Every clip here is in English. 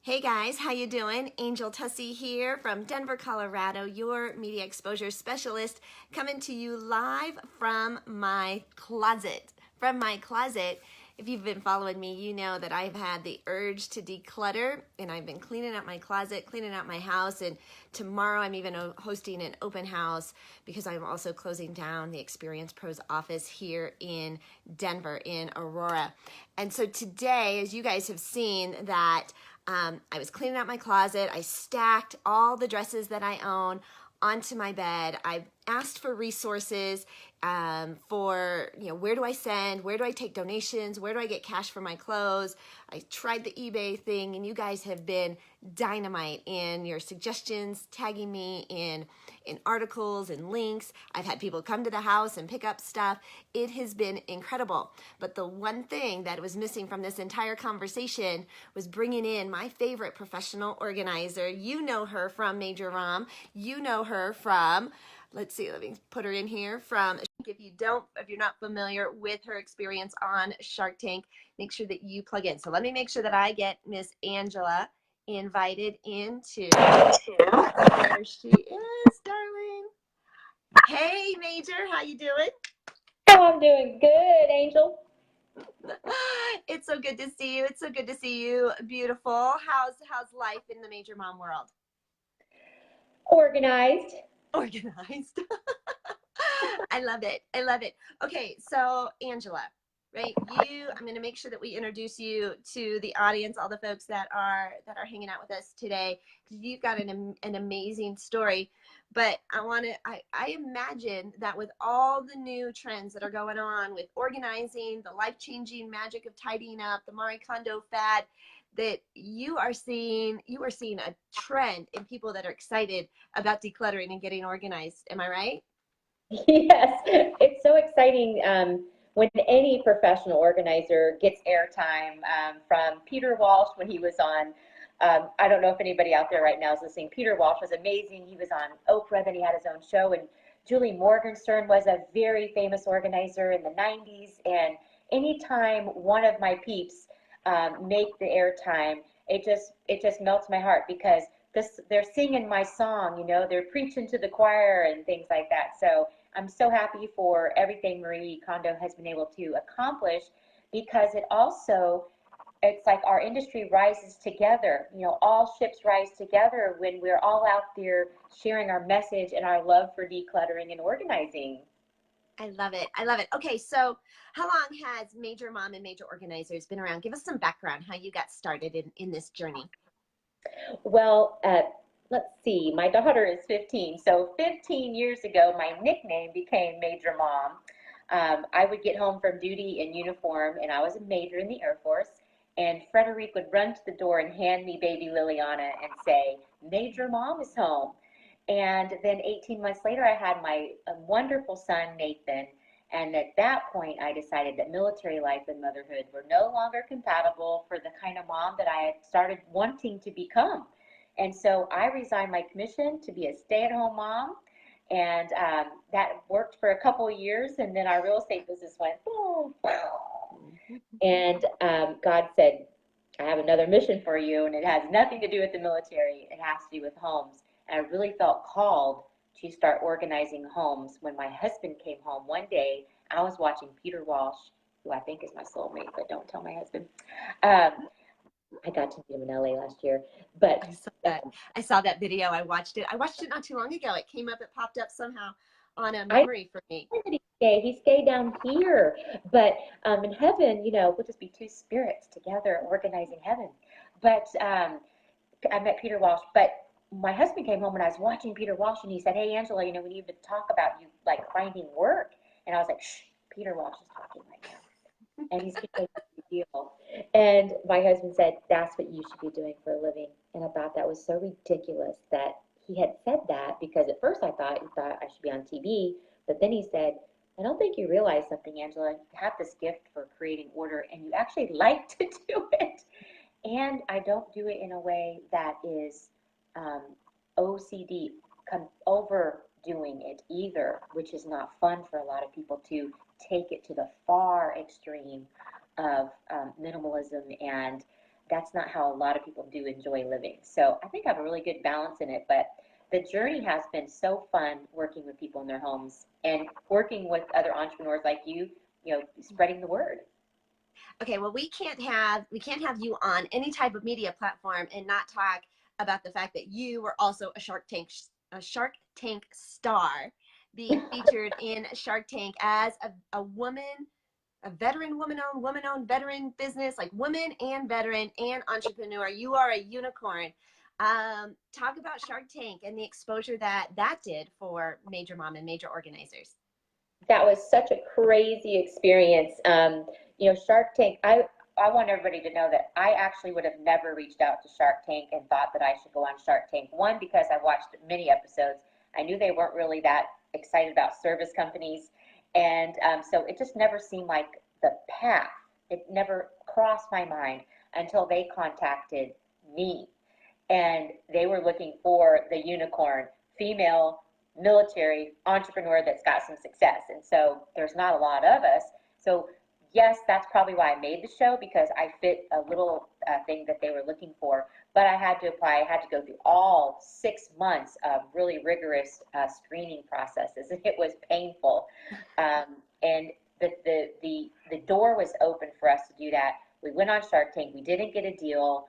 Hey guys, how you doing? Angel Tuccy here from Denver, Colorado, your media exposure specialist, coming to you live from my closet. If you've been following me, you know that I've had the urge to declutter, and I've been cleaning out my closet, cleaning out my house, and tomorrow I'm even hosting an open house because I'm also closing down the Experience Pros office here in Denver, in Aurora. And so today, as you guys have seen, that I was cleaning out my closet. I stacked all the dresses that I own onto my bed. I asked for resources for, where do I send? Where do I take donations? Where do I get cash for my clothes? I tried the eBay thing, and you guys have been dynamite in your suggestions, tagging me in articles and links. I've had people come to the house and pick up stuff. It has been incredible. But the one thing that was missing from this entire conversation was bringing in my favorite professional organizer. You know her from Major Mom. You know her from, let me put her in here, from, if you're not familiar with her experience on Shark Tank, make sure that you plug in. So let me make sure that I get Miss Angela invited into. There she is, darling. Hey, Major, how you doing? Oh, I'm doing good, Angel. It's so good to see you. It's so good to see you. Beautiful. How's life in the Major Mom world? Organized. Organized. I love it. I love it. Okay, so Angela, right? I'm going to make sure that we introduce you to the audience, all the folks that are hanging out with us today, because you've got an amazing story. But I imagine that with all the new trends that are going on with organizing, the life-changing magic of tidying up, the Marie Kondo fad, that you are seeing a trend in people that are excited about decluttering and getting organized. Am I right? Yes, it's so exciting when any professional organizer gets airtime from Peter Walsh when he was on. I don't know if anybody out there right now is listening. Peter Walsh was amazing. He was on Oprah, then he had his own show, and Julie Morgenstern was a very famous organizer in the 90s. And anytime one of my peeps make the airtime, it just melts my heart because they're singing my song, they're preaching to the choir and things like that. So I'm so happy for everything Marie Kondo has been able to accomplish because it's like our industry rises together. All ships rise together when we're all out there sharing our message and our love for decluttering and organizing. I love it. I love it. Okay, so how long has Major Mom and Major Organizers been around? Give us some background, how you got started in this journey. Well, let's see, my daughter is 15. So 15 years ago, my nickname became Major Mom. I would get home from duty in uniform, and I was a major in the Air Force. And Frederic would run to the door and hand me baby Liliana and say, Major Mom is home. And then 18 months later, I had my wonderful son, Nathan. And at that point, I decided that military life and motherhood were no longer compatible for the kind of mom that I had started wanting to become. And so I resigned my commission to be a stay-at-home mom. And that worked for a couple of years. And then our real estate business went boom. And God said, I have another mission for you, and it has nothing to do with the military. It has to do with homes. And I really felt called to start organizing homes when my husband came home one day. I was watching Peter Walsh, who I think is my soulmate, but don't tell my husband. Um, I got to meet him in LA last year, but I saw that. I saw that video. I watched it. I watched it not too long ago. It came up. It popped up somehow on a I memory for me. did he stay? He stayed down here, but in heaven, we'll just be two spirits together organizing heaven. But I met Peter Walsh, but my husband came home and I was watching Peter Walsh and he said, Hey, Angela, we need to talk about you like finding work. And I was like, Shh, Peter Walsh is talking right now. And he's getting a deal. And my husband said, That's what you should be doing for a living. And I thought that was so ridiculous that he had said that because at first I thought he thought I should be on TV. But then he said, I don't think you realize something, Angela. You have this gift for creating order and you actually like to do it. And I don't do it in a way that is um, OCD, overdoing it either, which is not fun for a lot of people to take it to the far extreme of minimalism and that's not how a lot of people do enjoy living. So I think I have a really good balance in it, but the journey has been so fun working with people in their homes and working with other entrepreneurs like you know, spreading the word. Okay, well, we can't have you on any type of media platform and not talk about the fact that you were also a Shark Tank star, being featured in Shark Tank as a woman, a veteran, woman-owned veteran business, like woman and veteran and entrepreneur. You are a unicorn. Talk about Shark Tank and the exposure that that did for Major Mom and major organizers. That was such a crazy experience. You know, Shark Tank, I want everybody to know that I actually would have never reached out to Shark Tank and thought that I should go on Shark Tank. One, because I watched many episodes. I knew they weren't really that excited about service companies. And so it just never seemed like the path. It never crossed my mind until they contacted me. And they were looking for the unicorn, female military entrepreneur that's got some success. And so there's not a lot of us. So yes, that's probably why I made the show, because I fit a little thing that they were looking for. But I had to apply. I had to go through all 6 months of really rigorous screening processes, and it was painful. And the door was open for us to do that. We went on Shark Tank. We didn't get a deal.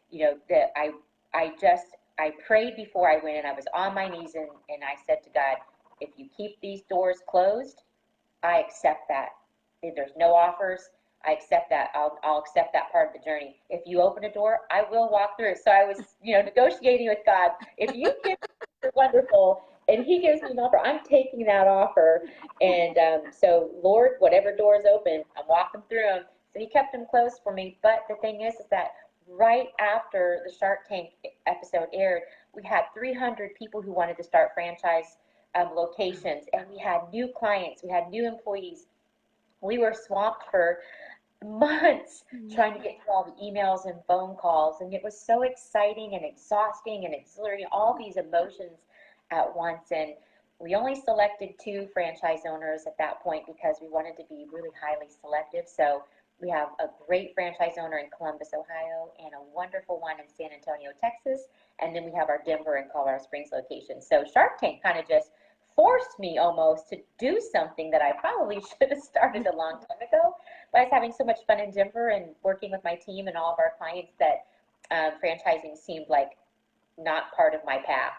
You know, that I prayed before I went, and I was on my knees, and I said to God, if you keep these doors closed, I accept that. If there's no offers, I accept that. I'll accept that part of the journey. If you open a door, I will walk through it. So I was, you know, negotiating with God. If you give me wonderful, and He gives me an offer, I'm taking that offer. And so, Lord, whatever doors open, I'm walking through them. So He kept them closed for me. But the thing is that right after the Shark Tank episode aired, we had 300 people who wanted to start franchise locations, and we had new clients, we had new employees. We were swamped for months trying to get through all the emails and phone calls, and it was so exciting and exhausting and exhilarating, all these emotions at once. And we only selected 2 franchise owners at that point because we wanted to be really highly selective. So we have a great franchise owner in Columbus, Ohio, and a wonderful one in San Antonio, Texas. And then we have our Denver and Colorado Springs location. So Shark Tank kind of just forced me almost to do something that I probably should have started a long time ago. But I was having so much fun in Denver and working with my team and all of our clients that franchising seemed like not part of my path.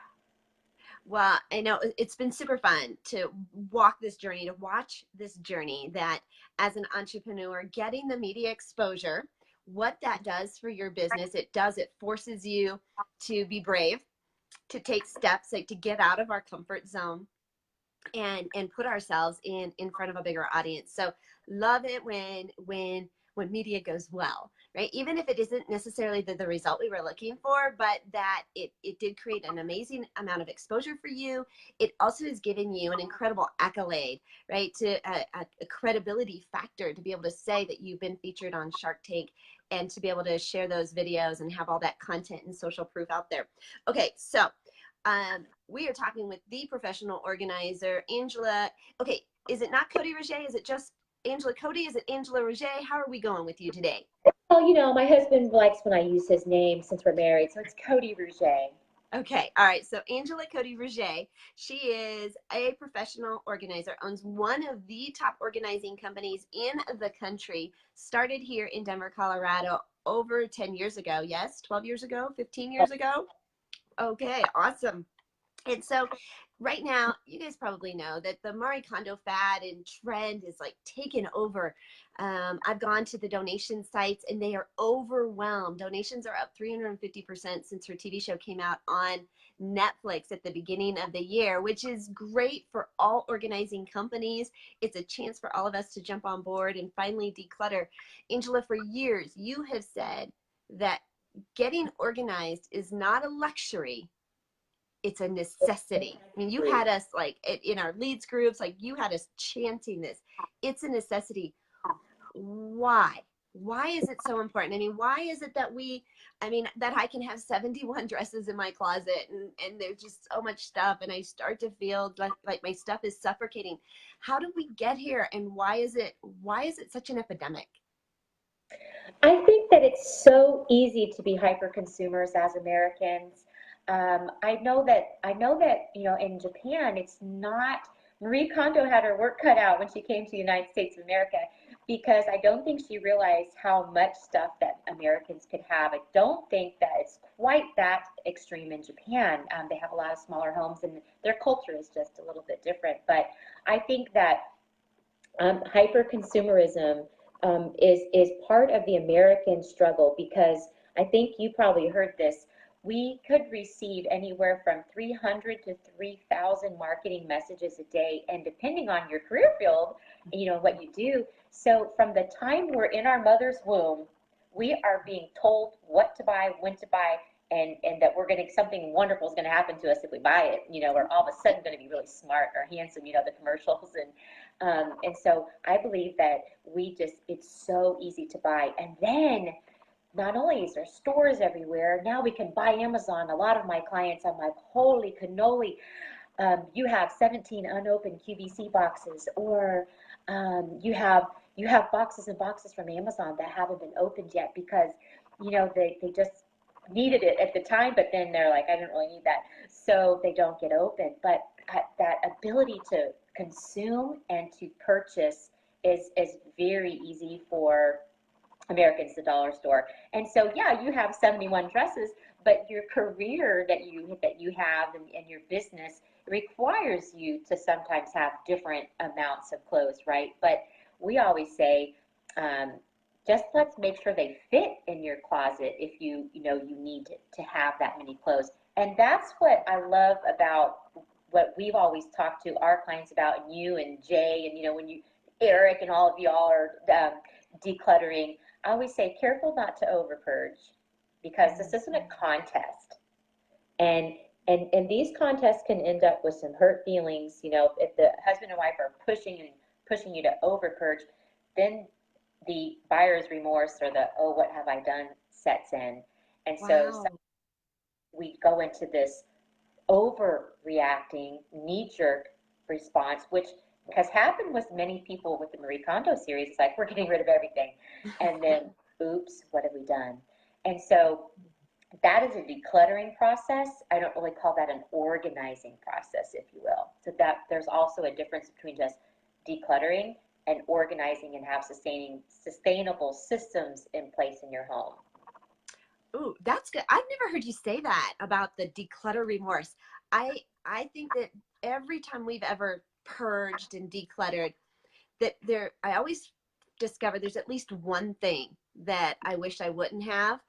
Well, I know it's been super fun to walk this journey, to watch this journey, that as an entrepreneur, getting the media exposure, what that does for your business. It forces you to be brave, to take steps, like to get out of our comfort zone and put ourselves in front of a bigger audience. So love it when media goes well, right? Even if it isn't necessarily the result we were looking for, but that it did create an amazing amount of exposure for you. It also has given you an incredible accolade, right? To a credibility factor to be able to say that you've been featured on Shark Tank, and to be able to share those videos and have all that content and social proof out there. Okay, so we are talking with the professional organizer, Angela. Okay, is it not Cody Roget? Is it just Angela Cody? Is it Angela Roget? How are we going with you today? Well, you know, my husband likes when I use his name since we're married, so it's Cody Rouget. Okay, all right. So Angela Cody Roget, she is a professional organizer, owns one of the top organizing companies in the country, started here in Denver, Colorado over 10 years ago. Yes, 12 years ago, 15 years ago. Okay, awesome. And so right now, you guys probably know that the Marie Kondo fad and trend is like taken over. I've gone to the donation sites and they are overwhelmed. Donations are up 350% since her TV show came out on Netflix at the beginning of the year, which is great for all organizing companies. It's a chance for all of us to jump on board and finally declutter. Angela, for years, you have said that getting organized is not a luxury, it's a necessity. I mean, you had us like in our leads groups, like you had us chanting this. It's a necessity. Why? Why is it so important? I mean, why is it that that I can have 71 dresses in my closet and there's just so much stuff and I start to feel like my stuff is suffocating. How did we get here, and why is it such an epidemic? I think that it's so easy to be hyper consumers as Americans. I know that in Japan it's not. Marie Kondo had her work cut out when she came to the United States of America because I don't think she realized how much stuff that Americans could have. I don't think that it's quite that extreme in Japan. They have a lot of smaller homes and their culture is just a little bit different. But I think that hyper consumerism is part of the American struggle because I think you probably heard this. We could receive anywhere from 300 to 3,000 marketing messages a day, and depending on your career field, what you do. So from the time we're in our mother's womb, we are being told what to buy, when to buy, and that we're going to something wonderful is going to happen to us if we buy it. We're all of a sudden going to be really smart or handsome. The commercials and so I believe that it's so easy to buy. And then not only is there stores everywhere, now we can buy Amazon. A lot of my clients, I'm like, holy cannoli, you have 17 unopened QVC boxes, or you have boxes and boxes from Amazon that haven't been opened yet because, they just needed it at the time, but then they're like, I didn't really need that. So they don't get open. But that ability to consume and to purchase is very easy for Americans, the dollar store. And so, yeah, you have 71 dresses, but your career that you have and your business requires you to sometimes have different amounts of clothes, right? But we always say, um, just let's make sure they fit in your closet if you need to have that many clothes. And that's what I love about what we've always talked to our clients about, and you and Jay, and when Eric and all of y'all are decluttering. I always say, careful not to over purge, because this isn't a contest, and and these contests can end up with some hurt feelings. If the husband and wife are pushing you to over purge, then the buyer's remorse or the oh what have I done sets in, and so Wow. we go into this overreacting knee-jerk response, which has happened with many people with the Marie Kondo series. It's like, we're getting rid of everything. And then, oops, what have we done? And so that is a decluttering process. I don't really call that an organizing process, if you will. So that there's also a difference between just decluttering and organizing and have sustainable systems in place in your home. Ooh, that's good. I've never heard you say that about the declutter remorse. I think that every time we've ever purged and decluttered, I always discover there's at least one thing that I wish I wouldn't have.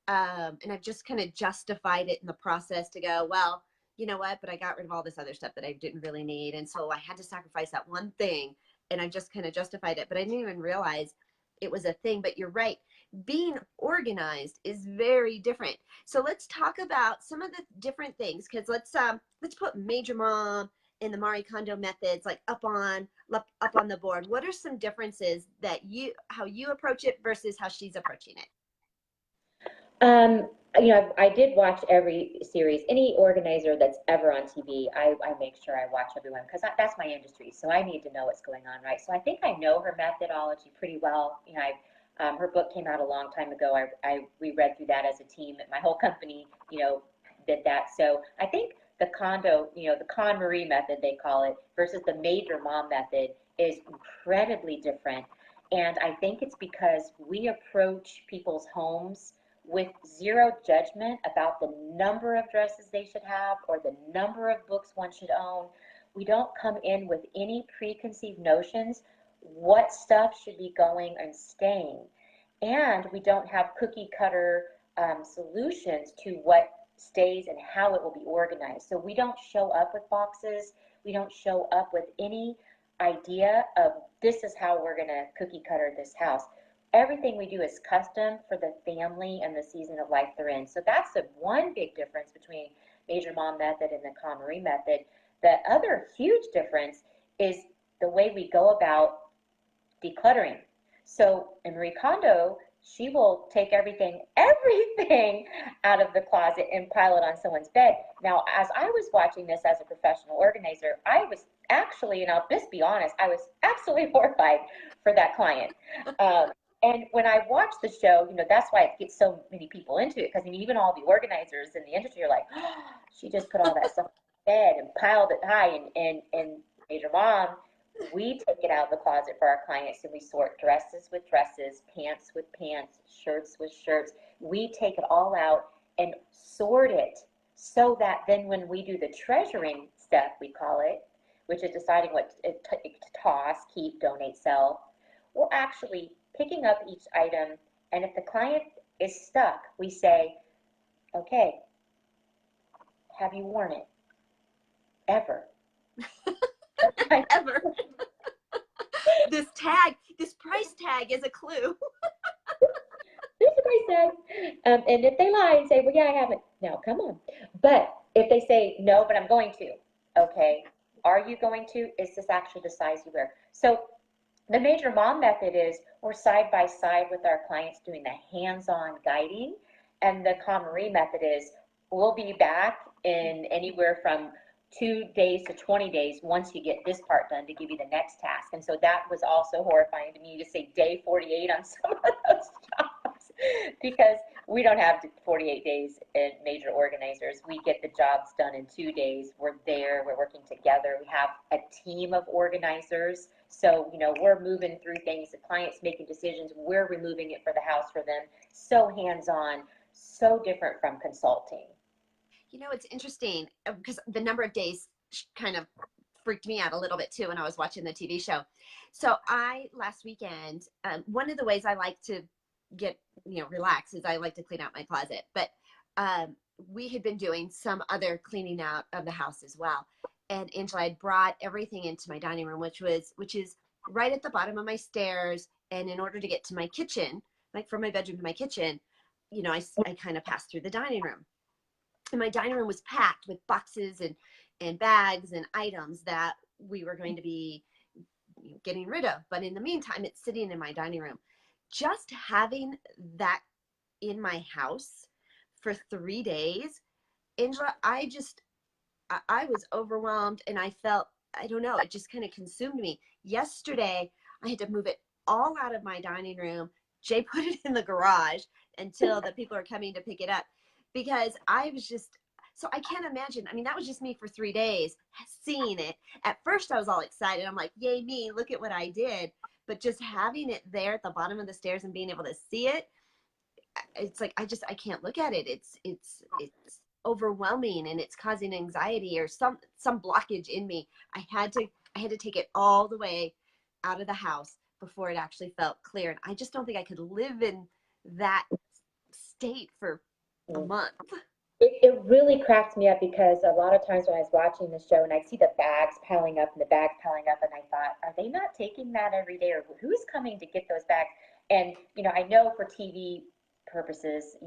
And I've just kind of justified it in the process to go, well, you know what, but I got rid of all this other stuff that I didn't really need. And so I had to sacrifice that one thing. And I just kind of justified it, but I didn't even realize it was a thing. But you're right. Being organized is very different. So let's talk about some of the different things, because let's put Major Mom and the Marie Kondo methods like up on the board. What are some differences that how you approach it versus how she's approaching it? I did watch every series. Any organizer that's ever on TV, I make sure I watch everyone because that's my industry. So I need to know what's going on, right? So I think I know her methodology pretty well. Her book came out a long time ago. We read through that as a team. My whole company, did that. So I think the Kondo, the Con Marie method, they call it, versus the Major Mom method is incredibly different. And I think it's because we approach people's homes with zero judgment about the number of dresses they should have or the number of books one should own. We don't come in with any preconceived notions what stuff should be going and staying. And we don't have cookie cutter solutions to what stays and how it will be organized. So we don't show up with boxes. We don't show up with any idea of this is how we're going to cookie cutter this house. Everything we do is custom for the family and the season of life they're in. So that's the one big difference between Major Mom method and the Con Marie method. The other huge difference is the way we go about decluttering. So in Marie Kondo, she will take everything out of the closet and pile it on someone's bed. Now, as I was watching this as a professional organizer, I was actually, and I'll just be honest, I was absolutely horrified for that client. And when I watch the show, that's why it gets so many people into it. Because I mean, even all the organizers in the industry are like, oh, she just put all that stuff on the bed and piled it high. And Major Mom, we take it out of the closet for our clients and we sort dresses with dresses, pants with pants, shirts with shirts. We take it all out and sort it so that then when we do the treasuring stuff, we call it, which is deciding what to toss, keep, donate, sell, we're actually picking up each item, and if the client is stuck, we say, okay, have you worn it? Ever? Ever. This price tag is a clue. There's a price tag. And if they lie and say, well, yeah, I haven't. Now, come on. But if they say, no, but I'm going to, okay, are you going to? Is this actually the size you wear? So the Major Mom method is we're side by side with our clients doing the hands-on guiding, and the KonMari method is we'll be back in anywhere from 2 days to 20 days once you get this part done to give you the next task. And so that was also horrifying to me to say day 48 on some of those jobs because we don't have 48 days in Major Organizers. We get the jobs done in 2 days. We're there, we're working together. We have a team of organizers. So, we're moving through things, the client's making decisions, we're removing it for the house for them. So hands-on, so different from consulting. It's interesting because the number of days kind of freaked me out a little bit too when I was watching the TV show. So last weekend, one of the ways I like to get, relax is I like to clean out my closet. But we had been doing some other cleaning out of the house as well. And Angela had brought everything into my dining room, which is right at the bottom of my stairs. And in order to get to my kitchen, like from my bedroom to my kitchen, I kind of passed through the dining room. And my dining room was packed with boxes and bags and items that we were going to be getting rid of. But in the meantime, it's sitting in my dining room. Just having that in my house for 3 days, Angela, I was overwhelmed and I felt, I don't know, it just kind of consumed me. Yesterday, I had to move it all out of my dining room. Jay put it in the garage until the people are coming to pick it up because I was just, so I can't imagine. I mean, that was just me for 3 days seeing it. At first, I was all excited. I'm like, yay me, look at what I did. But just having it there at the bottom of the stairs and being able to see it, it's like, I can't look at it. It's overwhelming and it's causing anxiety or some blockage in me. I had to take it all the way out of the house before it actually felt clear. And I just don't think I could live in that state for a month. It really cracked me up because a lot of times when I was watching the show and I see the bags piling up and the bags piling up and I thought, are they not taking that every day or who's coming to get those bags? And, I know for TV purposes,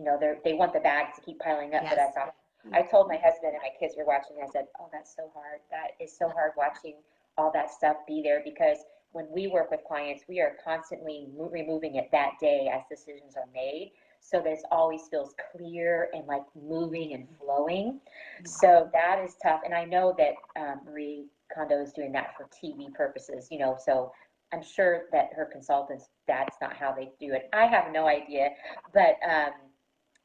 they want the bags to keep piling up, Yes. But I thought, I told my husband and my kids were watching, I said, oh, that's so hard. That is so hard watching all that stuff be there because when we work with clients, we are constantly removing it that day as decisions are made. So that it always feels clear and like moving and flowing. So that is tough. And I know that Marie Kondo is doing that for TV purposes, so I'm sure that her consultants, that's not how they do it. I have no idea, but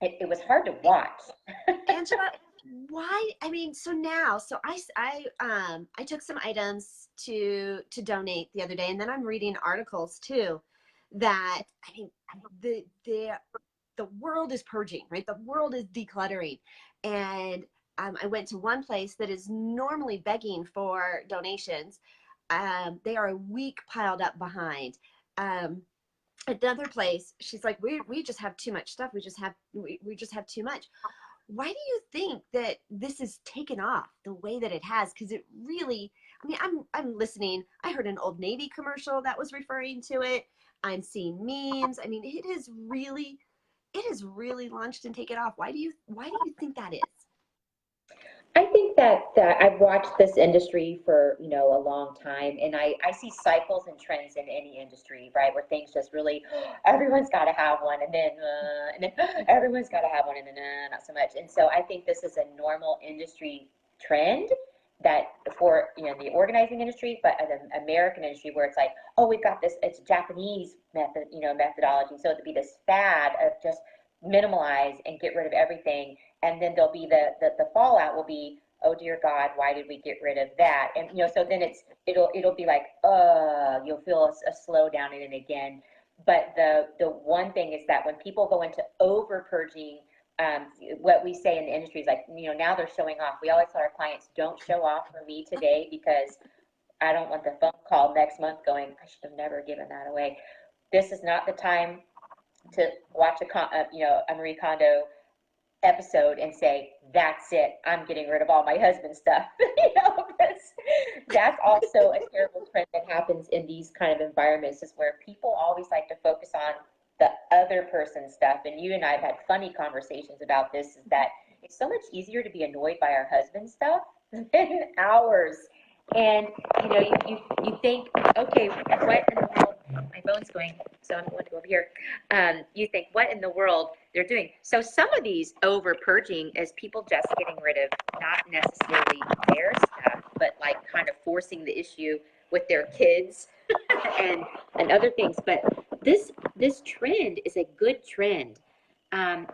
it was hard to watch. Angela, why? I mean, so I took some items to donate the other day, and then I'm reading articles too that the world is purging, right? The world is decluttering, and I went to one place that is normally begging for donations. They are a week piled up behind. Another place, she's like, we just have too much stuff. We just have too much. Why do you think that this is taken off the way that it has? Because it really, I mean, I'm listening. I heard an Old Navy commercial that was referring to it. I'm seeing memes. I mean, it has really launched and taken off. Why do you think that is? I think that I've watched this industry for, a long time, and I see cycles and trends in any industry, right, where things just really, everyone's got to have one, and then everyone's got to have one, and then not so much. And so I think this is a normal industry trend, that for, the organizing industry, but the American industry where it's like, oh, we've got this, it's Japanese method, methodology. So it'd be this fad of just minimalize and get rid of everything. And then there'll be the fallout will be, oh dear God, why did we get rid of that? And, so then it'll be like, you'll feel a slowdown in it again. But the one thing is that when people go into over purging, what we say in the industry is like, now they're showing off. We always tell our clients, don't show off for me today because I don't want the phone call next month going, I should have never given that away. This is not the time to watch a Marie Kondo episode and say, that's it, I'm getting rid of all my husband's stuff. That's also a terrible trend that happens in these kind of environments, is where people always like to focus on the other person's stuff. And you and I have had funny conversations about this, is that it's so much easier to be annoyed by our husband's stuff than ours. And you think, okay, what in the world? My phone's going, so I'm going to go over here. You think, what in the world they're doing? So some of these over purging is people just getting rid of not necessarily their stuff, but like kind of forcing the issue with their kids and other things. But this trend is a good trend. And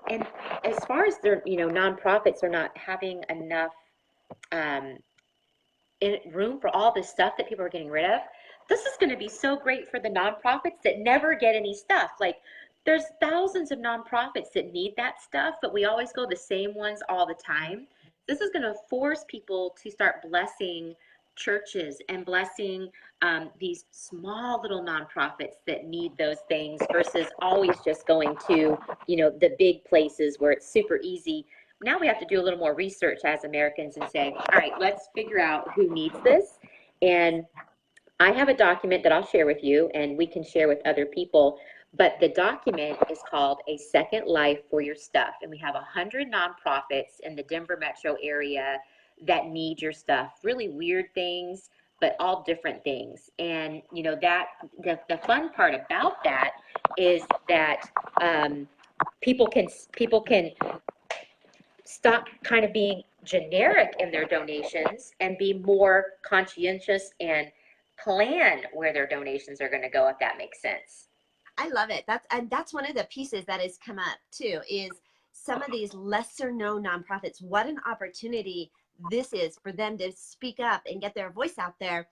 as far as their nonprofits are not having enough room for all this stuff that people are getting rid of, this is going to be so great for the nonprofits that never get any stuff. Like, there's thousands of nonprofits that need that stuff, but we always go the same ones all the time. This is going to force people to start blessing churches and blessing these small little nonprofits that need those things, versus always just going to, the big places where it's super easy. Now we have to do a little more research as Americans and say, all right, let's figure out who needs this. And I have a document that I'll share with you, and we can share with other people. But the document is called A Second Life for Your Stuff. And we have 100 nonprofits in the Denver metro area that need your stuff. Really weird things, but all different things. And, that the fun part about that is that people can stop kind of being generic in their donations and be more conscientious and plan where their donations are going to go, if that makes sense. I love it. That's one of the pieces that has come up too, is some of these lesser known nonprofits. What an opportunity this is for them to speak up and get their voice out there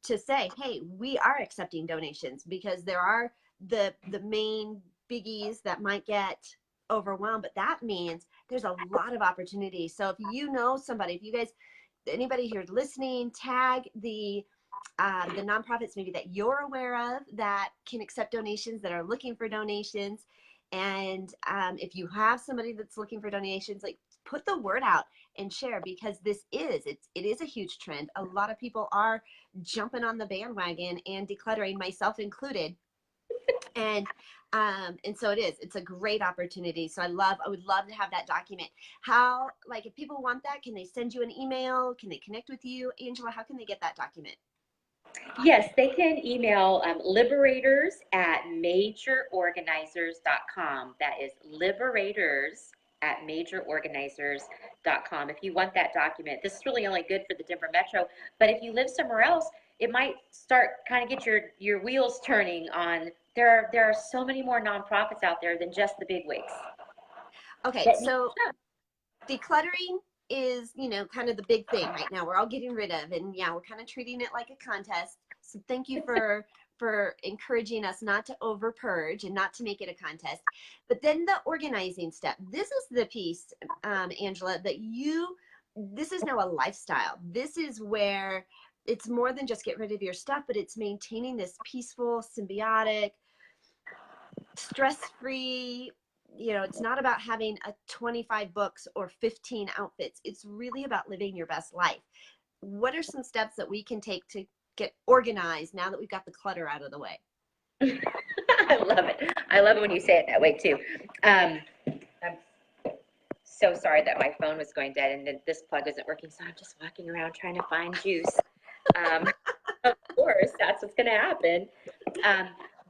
to say, hey, we are accepting donations, because there are the main biggies that might get overwhelmed, but that means there's a lot of opportunity. So if you know somebody, if you guys, anybody here listening, tag the nonprofits maybe that you're aware of that can accept donations, that are looking for donations. And if you have somebody that's looking for donations, like, put the word out and share, because it is a huge trend. A lot of people are jumping on the bandwagon and decluttering, myself included. And so it's a great opportunity. So I would love to have that document. How, like, if people want that, can they send you an email? Can they connect with you, Angela? How can they get that document? Yes, they can email liberators@majororganizers.com. That is liberators@majororganizers.com. If you want that document, this is really only good for the Denver Metro, but if you live somewhere else, it might start kind of get your wheels turning on. There are so many more nonprofits out there than just the bigwigs. Okay, so decluttering is, kind of the big thing right now. We're all getting rid of, and yeah, we're kind of treating it like a contest. So thank you for encouraging us not to over purge and not to make it a contest. But then the organizing step. This is the piece, Angela, that this is now a lifestyle. This is where it's more than just get rid of your stuff, but it's maintaining this peaceful, symbiotic, stress-free, it's not about having 25 books or 15 outfits. It's really about living your best life. What are some steps that we can take to get organized now that we've got the clutter out of the way? I love it. I love it when you say it that way too. I'm so sorry that my phone was going dead and then this plug isn't working, so I'm just walking around trying to find juice. Of course, that's what's going to happen.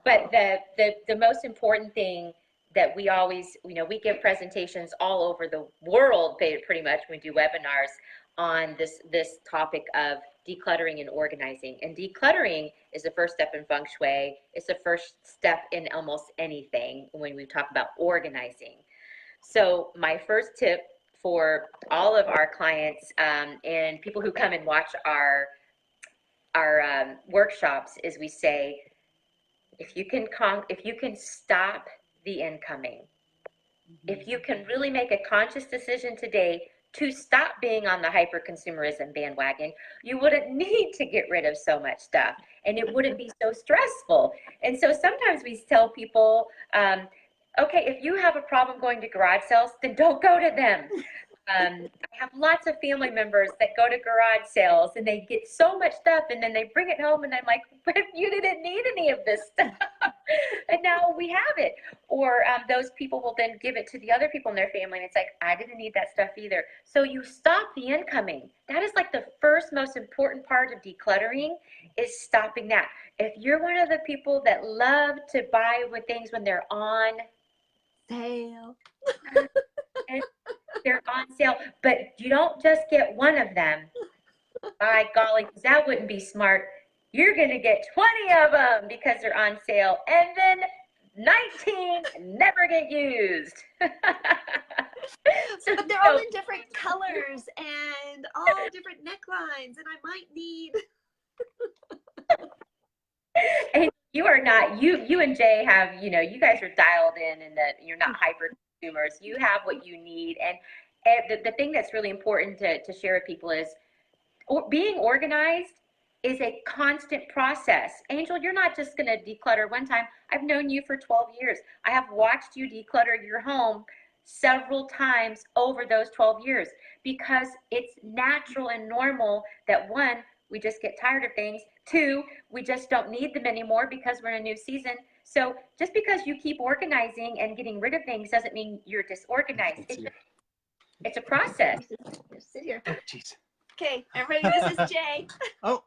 But the most important thing that we always, we give presentations all over the world, pretty much, when we do webinars on this topic of decluttering and organizing. And decluttering is the first step in feng shui. It's the first step in almost anything when we talk about organizing. So my first tip for all of our clients and people who come and watch our workshops is we say, if you can stop the incoming, if you can really make a conscious decision today to stop being on the hyper-consumerism bandwagon, you wouldn't need to get rid of so much stuff, and it wouldn't be so stressful. And so sometimes we tell people, okay, if you have a problem going to garage sales, then don't go to them. I have lots of family members that go to garage sales and they get so much stuff and then they bring it home and I'm like, but you didn't need any of this stuff. And now we have it. Or those people will then give it to the other people in their family and it's like, I didn't need that stuff either. So you stop the incoming. That is like the first most important part of decluttering, is stopping that. If you're one of the people that love to buy with things when they're on sale, and they're on sale, but you don't just get one of them. By golly, that wouldn't be smart. You're going to get 20 of them because they're on sale, and then 19 never get used. So they're all in different colors and all different necklines, and I might need. And you are not, you and Jay have, you guys are dialed in and that you're not hyper consumers. You have what you need. And the thing that's really important to share with people is being organized is a constant process. Angel, you're not just going to declutter one time. I've known you for 12 years. I have watched you declutter your home several times over those 12 years because it's natural and normal that, one, we just get tired of things. Two, we just don't need them anymore because we're in a new season. So just because you keep organizing and getting rid of things doesn't mean you're disorganized. It's a process. Sit here. Oh, jeez. Okay, everybody, this is Jay. Oh,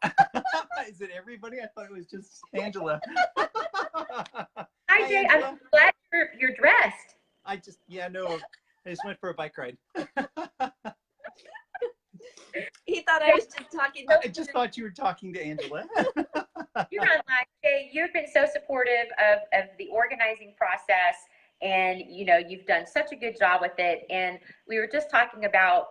is it everybody? I thought it was just Angela. Hi, Jay. Angela. I'm glad you're dressed. I just went for a bike ride. He thought I was just talking. I just thought you were talking to Angela. You're not lying, Jay. You've been so supportive of the organizing process, and you've done such a good job with it. And we were just talking about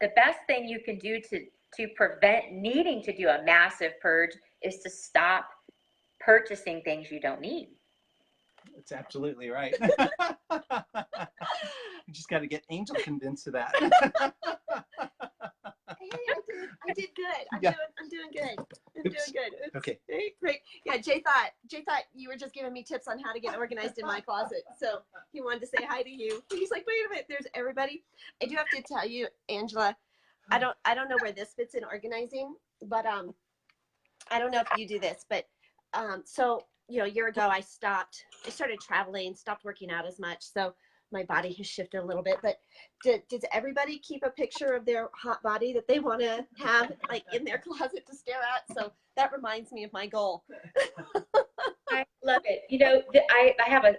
the best thing you can do to prevent needing to do a massive purge is to stop purchasing things you don't need. That's absolutely right. You just got to get Angel convinced of that. Hey, I did good. I'm doing good. I'm doing good. Oops. Okay. Great. Yeah, Jay thought you were just giving me tips on how to get organized in my closet. So he wanted to say hi to you. He's like, wait a minute, there's everybody. I do have to tell you, Angela, I don't know where this fits in organizing, but I don't know if you do this, but so a year ago I started traveling, stopped working out as much. So my body has shifted a little bit, but does everybody keep a picture of their hot body that they want to have like in their closet to stare at? So that reminds me of my goal. I love it. I have a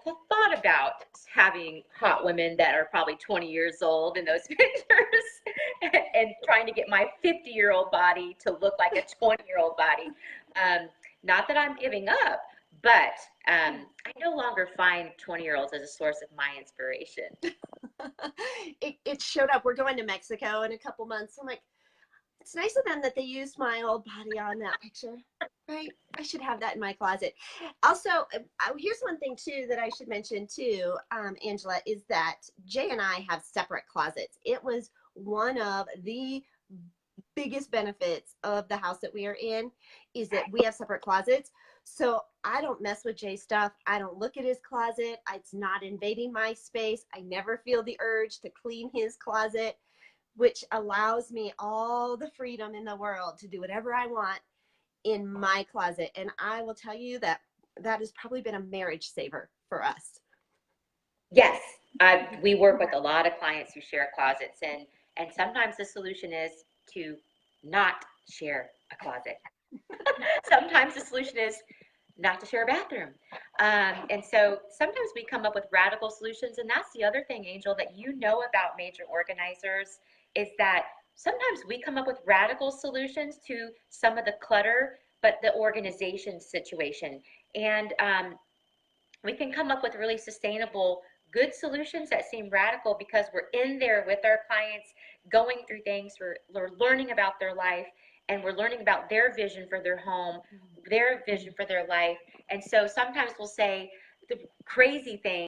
thought about having hot women that are probably 20 years old in those pictures and trying to get my 50-year-old body to look like a 20-year-old body. Not that I'm giving up, but I no longer find 20-year-olds as a source of my inspiration. It showed up. We're going to Mexico in a couple months. I'm like, it's nice of them that they used my old body on that picture, right? I should have that in my closet. Also, here's one thing too that I should mention too, Angela, is that Jay and I have separate closets. It was one of the biggest benefits of the house that we are in is that we have separate closets. So I don't mess with Jay's stuff. I don't look at his closet. It's not invading my space. I never feel the urge to clean his closet, which allows me all the freedom in the world to do whatever I want in my closet. And I will tell you that has probably been a marriage saver for us. Yes, we work with a lot of clients who share closets, and sometimes the solution is to not share a closet. Sometimes the solution is not to share a bathroom. And so sometimes we come up with radical solutions. And that's the other thing, Angel, that you know about major organizers is that sometimes we come up with radical solutions to some of the clutter, but the organization situation. And we can come up with really sustainable, good solutions that seem radical because we're in there with our clients, going through things, we're learning about their life, and we're learning about their vision for their home, their vision for their life. And so sometimes we'll say the crazy thing